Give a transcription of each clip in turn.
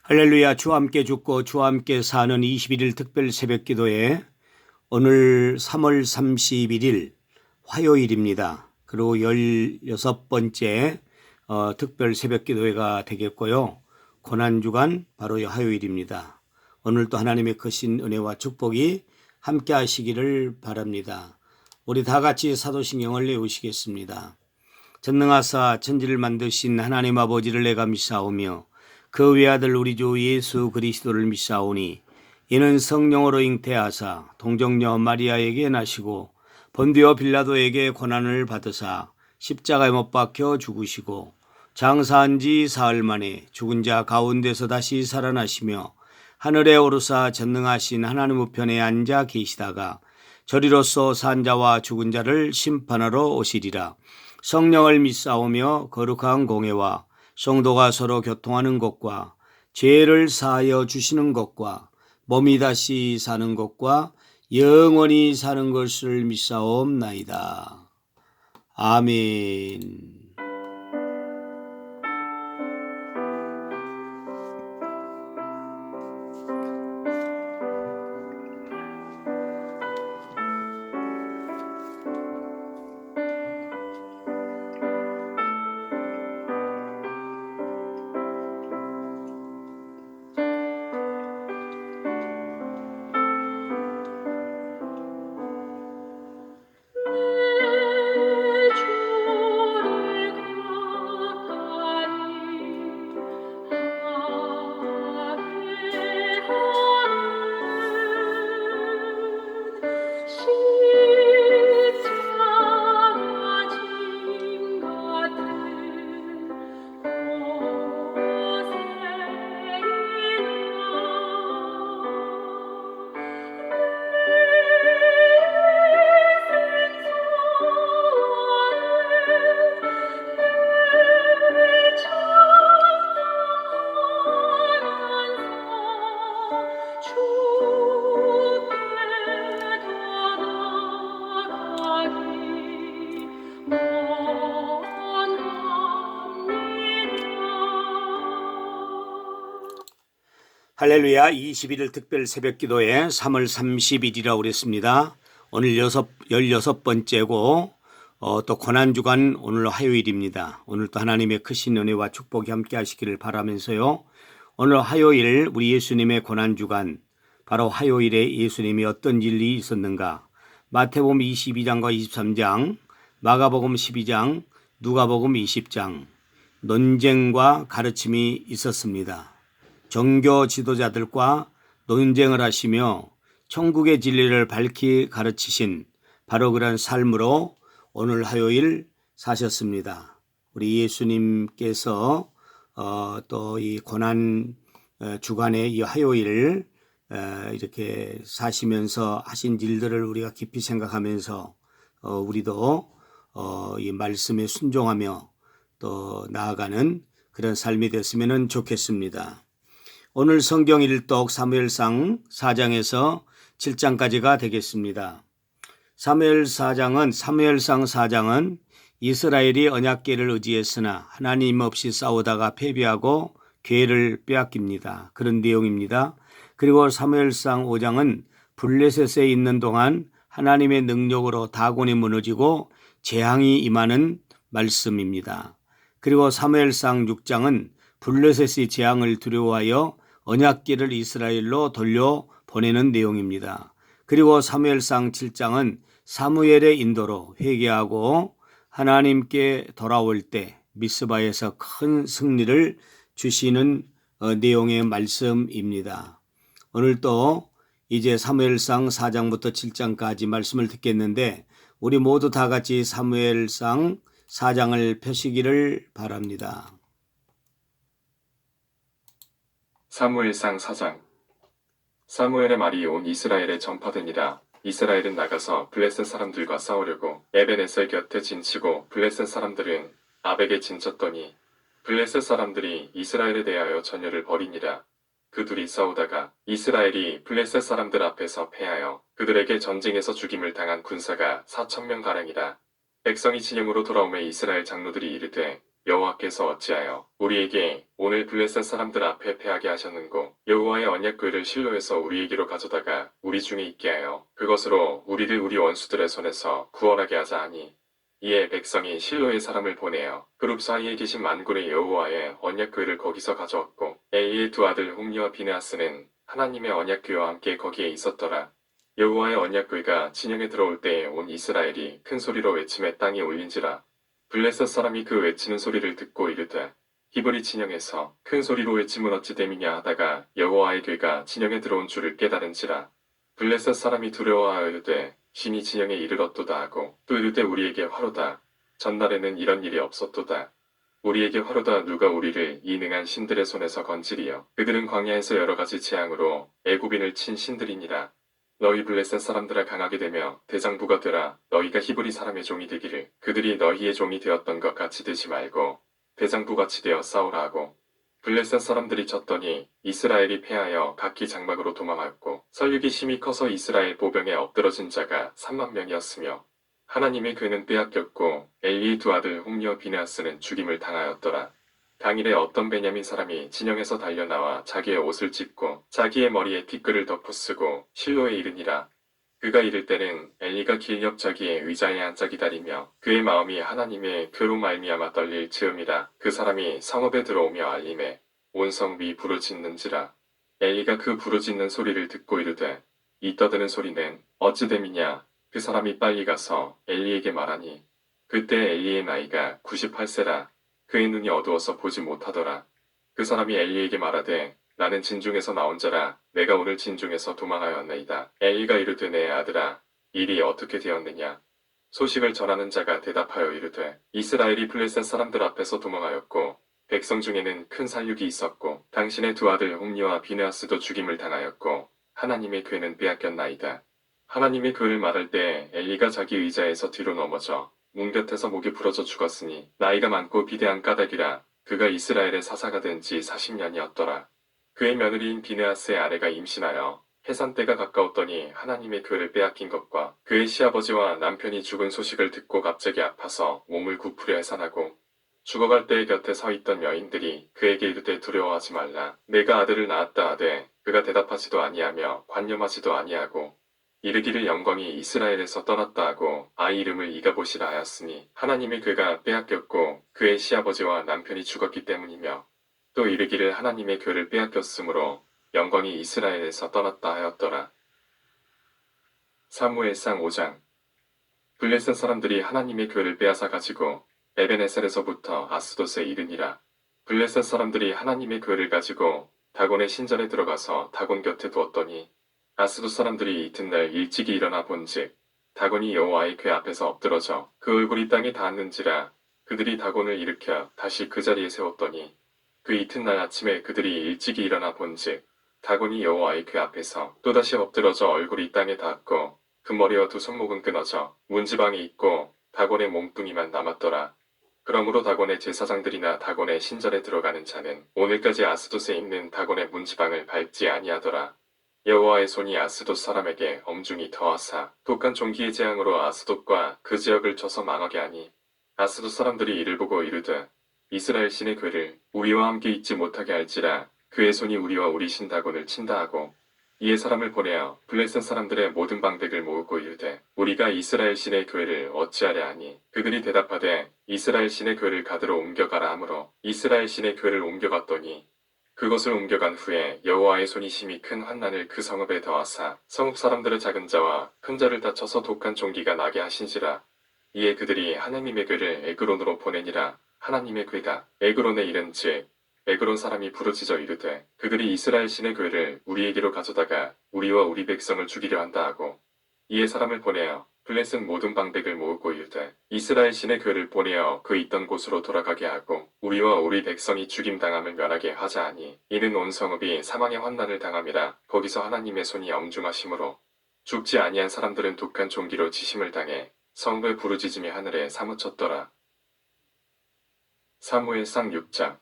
할렐루야. 주와 함께 죽고 주와 함께 사는 21일 특별 새벽 기도에 오늘 3월 31일 화요일입니다. 그리고 16번째 특별 새벽 기도회가 되겠고요. 고난주간 바로 화요일입니다. 오늘도 하나님의 크신 은혜와 축복이 함께 하시기를 바랍니다. 우리 다 같이 사도신경을 외우시겠습니다. 전능하사 천지를 만드신 하나님 아버지를 내가 믿사오며 그 외아들 우리 주 예수 그리스도를 믿사오니 이는 성령으로 잉태하사 동정녀 마리아에게 나시고 본디오 빌라도에게 고난을 받으사 십자가에 못 박혀 죽으시고 장사한 지 사흘 만에 죽은 자 가운데서 다시 살아나시며 하늘에 오르사 전능하신 하나님 우편에 앉아 계시다가 저리로서 산 자와 죽은 자를 심판하러 오시리라. 성령을 믿사오며 거룩한 공회와 성도가 서로 교통하는 것과 죄를 사하여 주시는 것과 몸이 다시 사는 것과 영원히 사는 것을 믿사옵나이다. 아멘. 할렐루야. 21일 특별 새벽 기도에 3월 30일이라고 그랬습니다. 오늘 16번째고 또 고난주간 오늘 화요일입니다. 오늘 또 하나님의 크신 은혜와 축복이 함께 하시기를 바라면서요. 오늘 화요일 우리 예수님의 고난주간 바로 화요일에 예수님이 어떤 일이 있었는가. 마태복음 22장과 23장, 마가복음 12장, 누가복음 20장 논쟁과 가르침이 있었습니다. 종교 지도자들과 논쟁을 하시며 천국의 진리를 밝히 가르치신 바로 그런 삶으로 오늘 화요일 사셨습니다. 우리 예수님께서 또 이 고난 주간의 이 화요일 이렇게 사시면서 하신 일들을 우리가 깊이 생각하면서 우리도 이 말씀에 순종하며 또 나아가는 그런 삶이 됐으면 좋겠습니다. 오늘 성경 일독 사무엘상 4장에서 7장까지가 되겠습니다. 사무엘상 4장은 이스라엘이 언약궤를 의지했으나 하나님 없이 싸우다가 패배하고 궤를 빼앗깁니다. 그런 내용입니다. 그리고 사무엘상 5장은 블레셋에 있는 동안 하나님의 능력으로 다곤이 무너지고 재앙이 임하는 말씀입니다. 그리고 사무엘상 6장은 블레셋의 재앙을 두려워하여 언약궤를 이스라엘로 돌려보내는 내용입니다. 그리고 사무엘상 7장은 사무엘의 인도로 회개하고 하나님께 돌아올 때 미스바에서 큰 승리를 주시는 내용의 말씀입니다. 오늘 또 이제 사무엘상 4장부터 7장까지 말씀을 듣겠는데 우리 모두 다 같이 사무엘상 4장을 펴시기를 바랍니다. 사무엘상 4장. 사무엘의 말이 온 이스라엘에 전파되니라. 이스라엘은 나가서 블레셋 사람들과 싸우려고 에벤에셀 곁에 진치고 블레셋 사람들은 아벡에 진쳤더니 블레셋 사람들이 이스라엘에 대하여 전열을 벌이니라. 그 둘이 싸우다가 이스라엘이 블레셋 사람들 앞에서 패하여 그들에게 전쟁에서 죽임을 당한 군사가 4,000명 가량이라. 백성이 진영으로 돌아오매 이스라엘 장로들이 이르되 여호와께서 어찌하여 우리에게 오늘 블레셋 사람들 앞에 패하게 하셨는고 여호와의 언약궤를 실로에서 우리에게로 가져다가 우리 중에 있게 하여 그것으로 우리를 우리 원수들의 손에서 구원하게 하자 하니 이에 백성이 실로의 사람을 보내어 그룹 사이에 계신 만군의 여호와의 언약궤를 거기서 가져왔고 엘리의 두 아들 홈리와 비느하스는 하나님의 언약궤와 함께 거기에 있었더라. 여호와의 언약궤가 진영에 들어올 때에 온 이스라엘이 큰 소리로 외침에 땅에 울린지라. 블레셋 사람이 그 외치는 소리를 듣고 이르되 히브리 진영에서 큰 소리로 외침은 어찌 됨이냐 하다가 여호와의 궤가 진영에 들어온 줄을 깨달은지라. 블레셋 사람이 두려워하여 이르되 신이 진영에 이르렀도다 하고 또 이르되 우리에게 화로다. 전날에는 이런 일이 없었도다. 우리에게 화로다. 누가 우리를 이 능한 신들의 손에서 건지리요. 그들은 광야에서 여러 가지 재앙으로 애굽인을 친 신들이니라. 너희 블레셋 사람들아 강하게 되며 대장부가 되라. 너희가 히브리 사람의 종이 되기를 그들이 너희의 종이 되었던 것 같이 되지 말고 대장부같이 되어 싸우라 하고 블레셋 사람들이 졌더니 이스라엘이 패하여 각기 장막으로 도망하였고 설육이 심히 커서 이스라엘 보병에 엎드러진 자가 3만 명이었으며 하나님의 궤는 빼앗겼고 엘리의 두 아들 홈리와 비느하스는 죽임을 당하였더라. 당일에 어떤 베냐민 사람이 진영에서 달려나와 자기의 옷을 찢고 자기의 머리에 티끌을 덮어 쓰고 실로에 이르니라. 그가 이를 때는 엘리가 길 옆 자기의 의자에 앉아 기다리며 그의 마음이 하나님의 궤로 말미암아 떨릴 즈음이라. 그 사람이 성읍에 들어오며 알림에 온 성 위 부르짖는지라. 엘리가 그 부르짖는 소리를 듣고 이르되 이 떠드는 소리는 어찌 됨이냐. 그 사람이 빨리 가서 엘리에게 말하니 그때 엘리의 나이가 98세라. 그의 눈이 어두워서 보지 못하더라. 그 사람이 엘리에게 말하되 나는 진중에서 나온 자라. 내가 오늘 진중에서 도망하였나이다. 엘리가 이르되 내 아들아 일이 어떻게 되었느냐. 소식을 전하는 자가 대답하여 이르되 이스라엘이 블레셋 사람들 앞에서 도망하였고 백성 중에는 큰 살육이 있었고 당신의 두 아들 홈리와 비느하스도 죽임을 당하였고 하나님의 궤는 빼앗겼나이다. 하나님의 궤를 말할 때 엘리가 자기 의자에서 뒤로 넘어져 뭉곁에서 목이 부러져 죽었으니 나이가 많고 비대한 까닭이라. 그가 이스라엘의 사사가 된 지 40년이었더라. 그의 며느리인 비느하스의 아내가 임신하여 해산 때가 가까웠더니 하나님의 궤를 빼앗긴 것과 그의 시아버지와 남편이 죽은 소식을 듣고 갑자기 아파서 몸을 굽으려 해산하고 죽어갈 때의 곁에 서 있던 여인들이 그에게 이르되 두려워하지 말라. 내가 아들을 낳았다 하되 그가 대답하지도 아니하며 관념하지도 아니하고 이르기를 영광이 이스라엘에서 떠났다 하고 아이 이름을 이가봇이라 하였으니 하나님의 궤가 빼앗겼고 그의 시아버지와 남편이 죽었기 때문이며 또 이르기를 하나님의 궤를 빼앗겼으므로 영광이 이스라엘에서 떠났다 하였더라. 사무엘상 5장. 블레셋 사람들이 하나님의 궤를 빼앗아 가지고 에벤에셀에서부터 아스돗에 이르니라. 블레셋 사람들이 하나님의 궤를 가지고 다곤의 신전에 들어가서 다곤 곁에 두었더니 아스돗 사람들이 이튿날 일찍이 일어나 본즉 다곤이 여호와의 궤 앞에서 엎드러져 그 얼굴이 땅에 닿았는지라. 그들이 다곤을 일으켜 다시 그 자리에 세웠더니 그 이튿날 아침에 그들이 일찍이 일어나 본즉 다곤이 여호와의 궤 앞에서 또다시 엎드러져 얼굴이 땅에 닿았고 그 머리와 두 손목은 끊어져 문지방에 있고 다곤의 몸뚱이만 남았더라. 그러므로 다곤의 제사장들이나 다곤의 신전에 들어가는 자는 오늘까지 아스돗에 있는 다곤의 문지방을 밟지 아니하더라. 여호와의 손이 아스돗 사람에게 엄중히 더하사 독한 종기의 재앙으로 아스돗과 그 지역을 쳐서 망하게 하니 아스돗 사람들이 이를 보고 이르되 이스라엘 신의 궤를 우리와 함께 있지 못하게 할지라. 그의 손이 우리와 우리 신 다곤을 친다 하고 이에 사람을 보내어 블레셋 사람들의 모든 방백을 모으고 이르되 우리가 이스라엘 신의 궤를 어찌하랴 하니 그들이 대답하되 이스라엘 신의 궤를 가드로 옮겨가라 하므로 이스라엘 신의 궤를 옮겨갔더니 그것을 옮겨간 후에 여호와의 손이 심히 큰 환난을 그 성읍에 더하사 성읍 사람들의 작은 자와 큰 자를 다쳐서 독한 종기가 나게 하신지라. 이에 그들이 하나님의 궤를 에그론으로 보내니라. 하나님의 궤가 에그론에 이른즉 에그론 사람이 부르짖어 이르되 그들이 이스라엘 신의 궤를 우리에게로 가져다가 우리와 우리 백성을 죽이려 한다 하고 이에 사람을 보내어 블레셋 모든 방백을 모으고 이르되 이스라엘 신의 궤를 보내어 그 있던 곳으로 돌아가게 하고 우리와 우리 백성이 죽임당함을 면하게 하자 하니 이는 온 성읍이 사망의 환난을 당함이라. 거기서 하나님의 손이 엄중하심으로 죽지 아니한 사람들은 독한 종기로 치심을 당해 성읍의 부르짖음이 하늘에 사무쳤더라. 사무엘상 6장.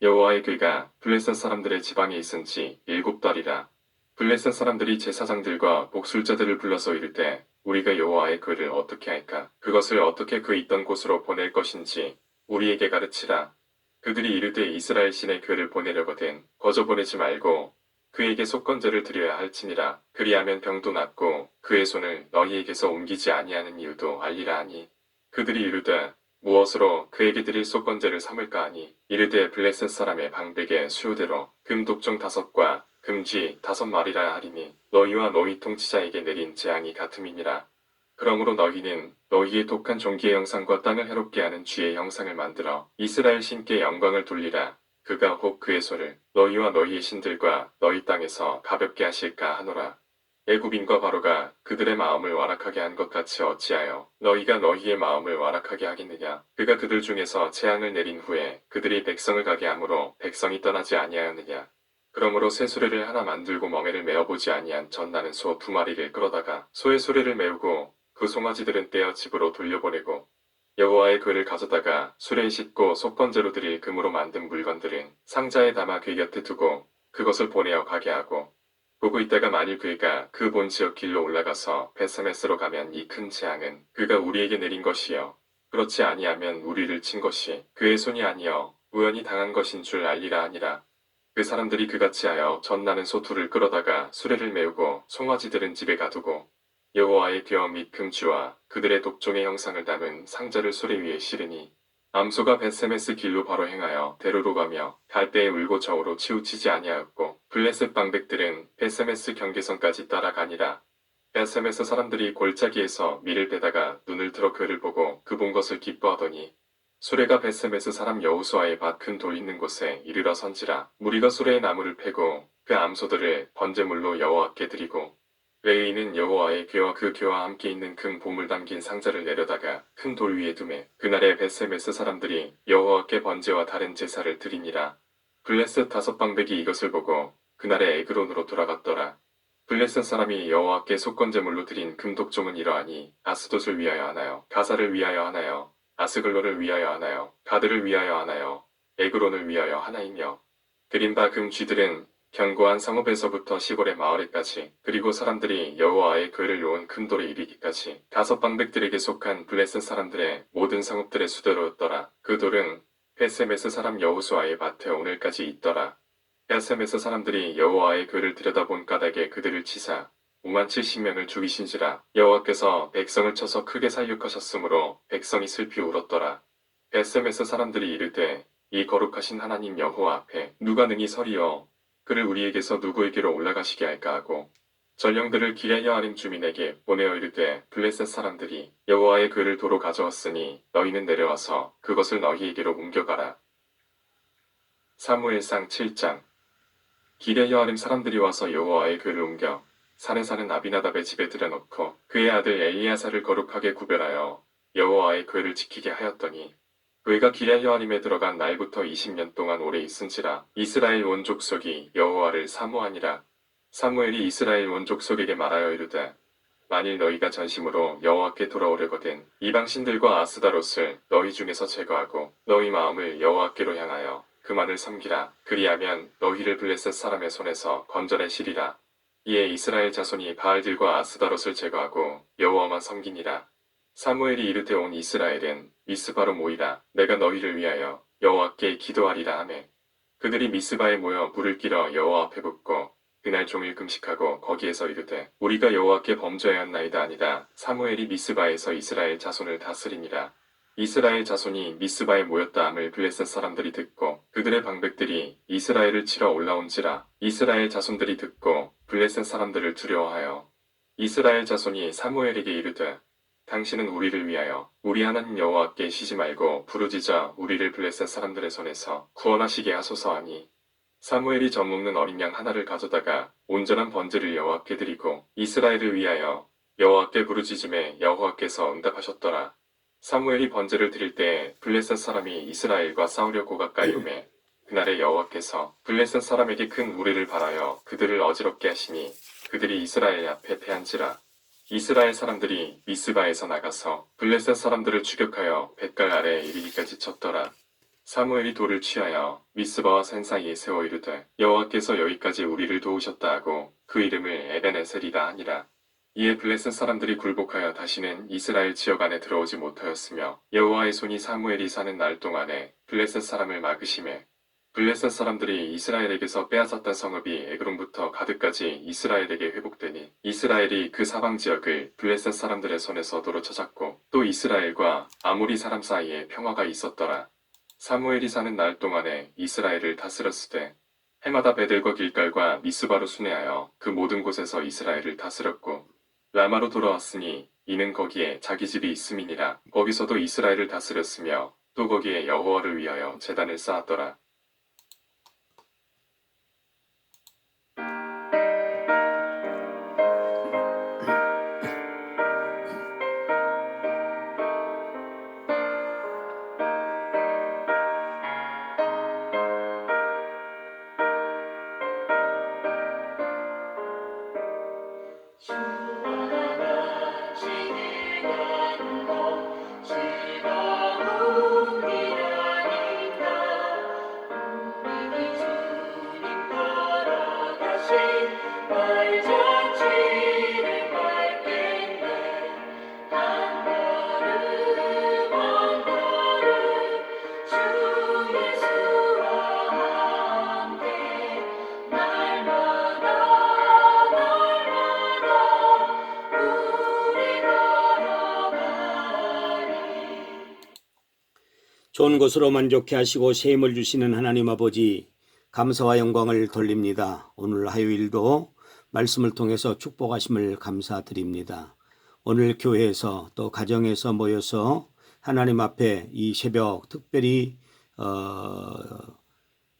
여호와의 궤가 블레셋 사람들의 지방에 있은 지 7달이라. 블레셋 사람들이 제사장들과 목술자들을 불러서 이르되 우리가 여호와의 궤를 어떻게 할까? 그것을 어떻게 그 있던 곳으로 보낼 것인지 우리에게 가르치라. 그들이 이르되 이스라엘 신의 그를 보내려거든 거저 보내지 말고 그에게 속건제를 드려야 할지니라. 그리하면 병도 낫고 그의 손을 너희에게서 옮기지 아니하는 이유도 알리라 하니 그들이 이르되 무엇으로 그에게 드릴 속건제를 삼을까 하니 이르되 블레셋 사람의 방백의 수요대로 금 독종 5과 금쥐 5마리라 하리니 너희와 너희 통치자에게 내린 재앙이 같음이니라. 그러므로 너희는 너희의 독한 종기의 형상과 땅을 해롭게 하는 쥐의 형상을 만들어 이스라엘 신께 영광을 돌리라. 그가 혹 그의 손을 너희와 너희의 신들과 너희 땅에서 가볍게 하실까 하노라. 애굽인과 바로가 그들의 마음을 완악하게 한 것 같이 어찌하여 너희가 너희의 마음을 완악하게 하겠느냐. 그가 그들 중에서 재앙을 내린 후에 그들이 백성을 가게 하므로 백성이 떠나지 아니하였느냐. 그러므로 새 수레를 하나 만들고 멍에를 메어보지 아니한 젖나는 소 2마리를 끌어다가 소의 수레를 메우고 그 송아지들은 떼어 집으로 돌려보내고 여호와의 궤를 가져다가 수레에 싣고 속건제로 드릴 금으로 만든 물건들은 상자에 담아 궤 곁에 두고 그것을 보내어 가게 하고 보고 있다가 만일 그가 그 본 지역 길로 올라가서 베스메스로 가면 이 큰 재앙은 그가 우리에게 내린 것이요 그렇지 아니하면 우리를 친 것이 그의 손이 아니여 우연히 당한 것인 줄 알리라 하니라. 그 사람들이 그같이 하여 젖나는 소 2를 끌어다가 수레를 메우고 송아지들은 집에 가두고 여호와의 궤 및 금쥐와 그들의 독종의 형상을 담은 상자를 수레 위에 실으니 암소가 벳세메스 길로 바로 행하여 대로로 가며 갈대에 울고 저우로 치우치지 아니하였고 블레셋 방백들은 벳세메스 경계선까지 따라가니라. 벳세메스 사람들이 골짜기에서 밀을 빼다가 눈을 들어 그를 보고 그 본 것을 기뻐하더니 수레가 벳세메스 사람 여호수아의 밭 큰 돌 있는 곳에 이르러 선지라. 무리가 수레의 나무를 패고 그 암소들을 번제물로 여호와께 드리고 레위인은 여호와의 궤와 그 궤와 함께 있는 금 보물 담긴 상자를 내려다가 큰 돌 위에 두매 그날에 벳세메스 사람들이 여호와께 번제와 다른 제사를 드리니라. 블레셋 5방백이 이것을 보고 그날에 에그론으로 돌아갔더라. 블레셋 사람이 여호와께 속건제물로 드린 금독종은 이러하니 아스돗을 위하여 하나요, 가사를 위하여 하나요, 아스글로를 위하여 하나요, 가드를 위하여 하나요, 에그론을 위하여 하나이며 드린 바 금쥐들은 견고한 성읍에서부터 시골의 마을에까지 그리고 사람들이 여호와의 궤를 놓은 큰 돌에 이르기까지 5방백들에게 속한 블레셋 사람들의 모든 성읍들의 수대로였더라. 그 돌은 벳세메스 사람 여호수아의 밭에 오늘까지 있더라. 벳세메스 사람들이 여호와의 궤를 들여다본 까닭에 그들을 치사 50,000명을 죽이신지라. 여호와께서 백성을 쳐서 크게 살육하셨으므로 백성이 슬피 울었더라. 벳세메스 사람들이 이르되 이 거룩하신 하나님 여호와 앞에 누가 능히 서리요 그를 우리에게서 누구에게로 올라가시게 할까 하고 전령들을 기랴여아림 주민에게 보내어 이르되 블레셋 사람들이 여호와의 궤를 도로 가져왔으니 너희는 내려와서 그것을 너희에게로 옮겨가라. 사무엘상 7장. 기랴여아림 사람들이 와서 여호와의 궤를 옮겨 산에 사는 아비나답의 집에 들여놓고 그의 아들 엘리야사를 거룩하게 구별하여 여호와의 궤를 지키게 하였더니 그가 기랴여아림에 들어간 날부터 20년 동안 오래 있은지라. 이스라엘 온 족속이 여호와를 사모하니라. 사무엘이 이스라엘 온 족속에게 말하여 이르되 만일 너희가 전심으로 여호와께 돌아오려거든 이방 신들과 아스다롯을 너희 중에서 제거하고 너희 마음을 여호와께로 향하여 그만을 섬기라. 그리하면 너희를 블레셋 사람의 손에서 건져내시리라. 이에 이스라엘 자손이 바알들과 아스다롯을 제거하고 여호와만 섬기니라. 사무엘이 이르되 온 이스라엘은 미스바로 모이라. 내가 너희를 위하여 여호와께 기도하리라 하매 그들이 미스바에 모여 불을 끼러 여호와 앞에 붓고 그날 종일 금식하고 거기에서 이르되 우리가 여호와께 범죄하였나이다 아니라. 사무엘이 미스바에서 이스라엘 자손을 다스리니라. 이스라엘 자손이 미스바에 모였다 함을 블레셋 사람들이 듣고 그들의 방백들이 이스라엘을 치러 올라온지라. 이스라엘 자손들이 듣고 블레셋 사람들을 두려워하여 이스라엘 자손이 사무엘에게 이르되 당신은 우리를 위하여 우리 하나님 여호와께 쉬지 말고 부르짖어 우리를 블레셋 사람들의 손에서 구원하시게 하소서 하니 사무엘이 젖먹는 어린 양 하나를 가져다가 온전한 번제를 여호와께 드리고 이스라엘을 위하여 여호와께 부르짖음에 여호와께서 응답하셨더라. 사무엘이 번제를 드릴 때에 블레셋 사람이 이스라엘과 싸우려고 가까이 오매 그날에 여호와께서 블레셋 사람에게 큰 무리를 발하여 그들을 어지럽게 하시니 그들이 이스라엘 앞에 패한지라. 이스라엘 사람들이 미스바에서 나가서 블레셋 사람들을 추격하여 뱃갈 아래에 이르기까지 쳤더라. 사무엘이 돌을 취하여 미스바와 산 사이에 세워 이르되 여호와께서 여기까지 우리를 도우셨다 하고 그 이름을 에벤에셀이다 하니라. 이에 블레셋 사람들이 굴복하여 다시는 이스라엘 지역 안에 들어오지 못하였으며 여호와의 손이 사무엘이 사는 날 동안에 블레셋 사람을 막으심에 블레셋 사람들이 이스라엘에게서 빼앗았던 성읍이 에그론부터 가드까지 이스라엘에게 회복되니 이스라엘이 그 사방 지역을 블레셋 사람들의 손에서 도로 쳐잡고 또 이스라엘과 아모리 사람 사이에 평화가 있었더라. 사무엘이 사는 날 동안에 이스라엘을 다스렸으되 해마다 베델과 길갈과 미스바로 순회하여 그 모든 곳에서 이스라엘을 다스렸고 라마로 돌아왔으니 이는 거기에 자기 집이 있음이니라. 거기서도 이스라엘을 다스렸으며 또 거기에 여호와를 위하여 제단을 쌓았더라. 좋은 것으로 만족해 하시고 새 힘을 주시는 하나님 아버지, 감사와 영광을 돌립니다. 오늘 화요일도 말씀을 통해서 축복하심을 감사드립니다. 오늘 교회에서 또 가정에서 모여서 하나님 앞에 이 새벽 특별히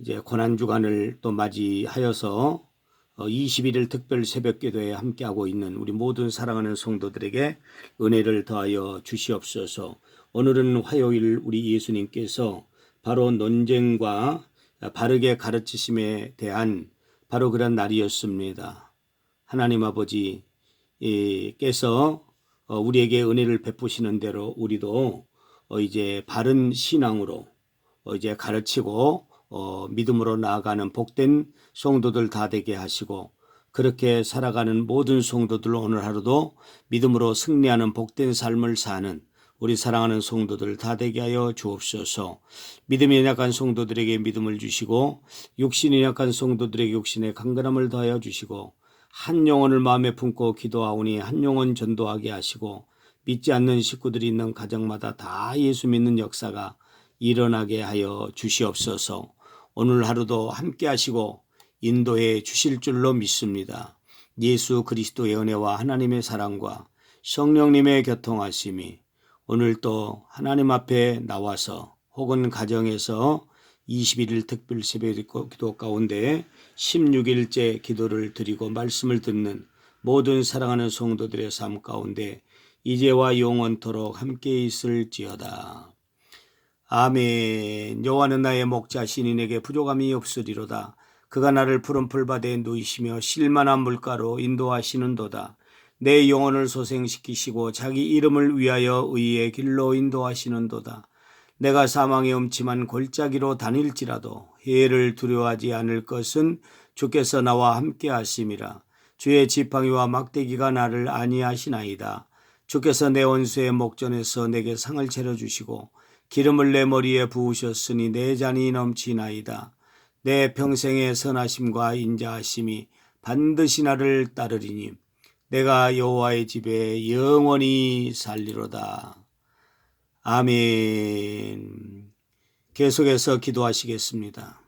이제 고난주간을 또 맞이하여서 21일 특별 새벽기도에 함께하고 있는 우리 모든 사랑하는 성도들에게 은혜를 더하여 주시옵소서. 오늘은 화요일 우리 예수님께서 바로 논쟁과 바르게 가르치심에 대한 바로 그런 날이었습니다. 하나님 아버지께서 우리에게 은혜를 베푸시는 대로 우리도 이제 바른 신앙으로 이제 가르치고 믿음으로 나아가는 복된 성도들 다 되게 하시고, 그렇게 살아가는 모든 성도들 오늘 하루도 믿음으로 승리하는 복된 삶을 사는 우리 사랑하는 성도들 다 되게 하여 주옵소서. 믿음이 약한 성도들에게 믿음을 주시고 육신이 약한 성도들에게 육신의 강건함을 더하여 주시고, 한 영혼을 마음에 품고 기도하오니 한 영혼 전도하게 하시고, 믿지 않는 식구들이 있는 가정마다 다 예수 믿는 역사가 일어나게 하여 주시옵소서. 오늘 하루도 함께 하시고 인도해 주실 줄로 믿습니다. 예수 그리스도의 은혜와 하나님의 사랑과 성령님의 교통하심이 오늘 또 하나님 앞에 나와서 혹은 가정에서 21일 특별 새벽 기도 가운데 16일째 기도를 드리고 말씀을 듣는 모든 사랑하는 성도들의 삶 가운데 이제와 영원토록 함께 있을지어다. 아멘. 여호와는 나의 목자, 신인에게 부족함이 없으리로다. 그가 나를 푸른 풀밭에 누이시며 실만한 물가로 인도하시는도다. 내 영혼을 소생시키시고 자기 이름을 위하여 의의 길로 인도하시는도다. 내가 사망의 음침한 골짜기로 다닐지라도 해를 두려워하지 않을 것은 주께서 나와 함께 하심이라. 주의 지팡이와 막대기가 나를 안위하시나이다. 주께서 내 원수의 목전에서 내게 상을 차려주시고 기름을 내 머리에 부으셨으니 내 잔이 넘치나이다. 내 평생의 선하심과 인자하심이 반드시 나를 따르리니 내가 여호와의 집에 영원히 살리로다. 아멘. 계속해서 기도하시겠습니다.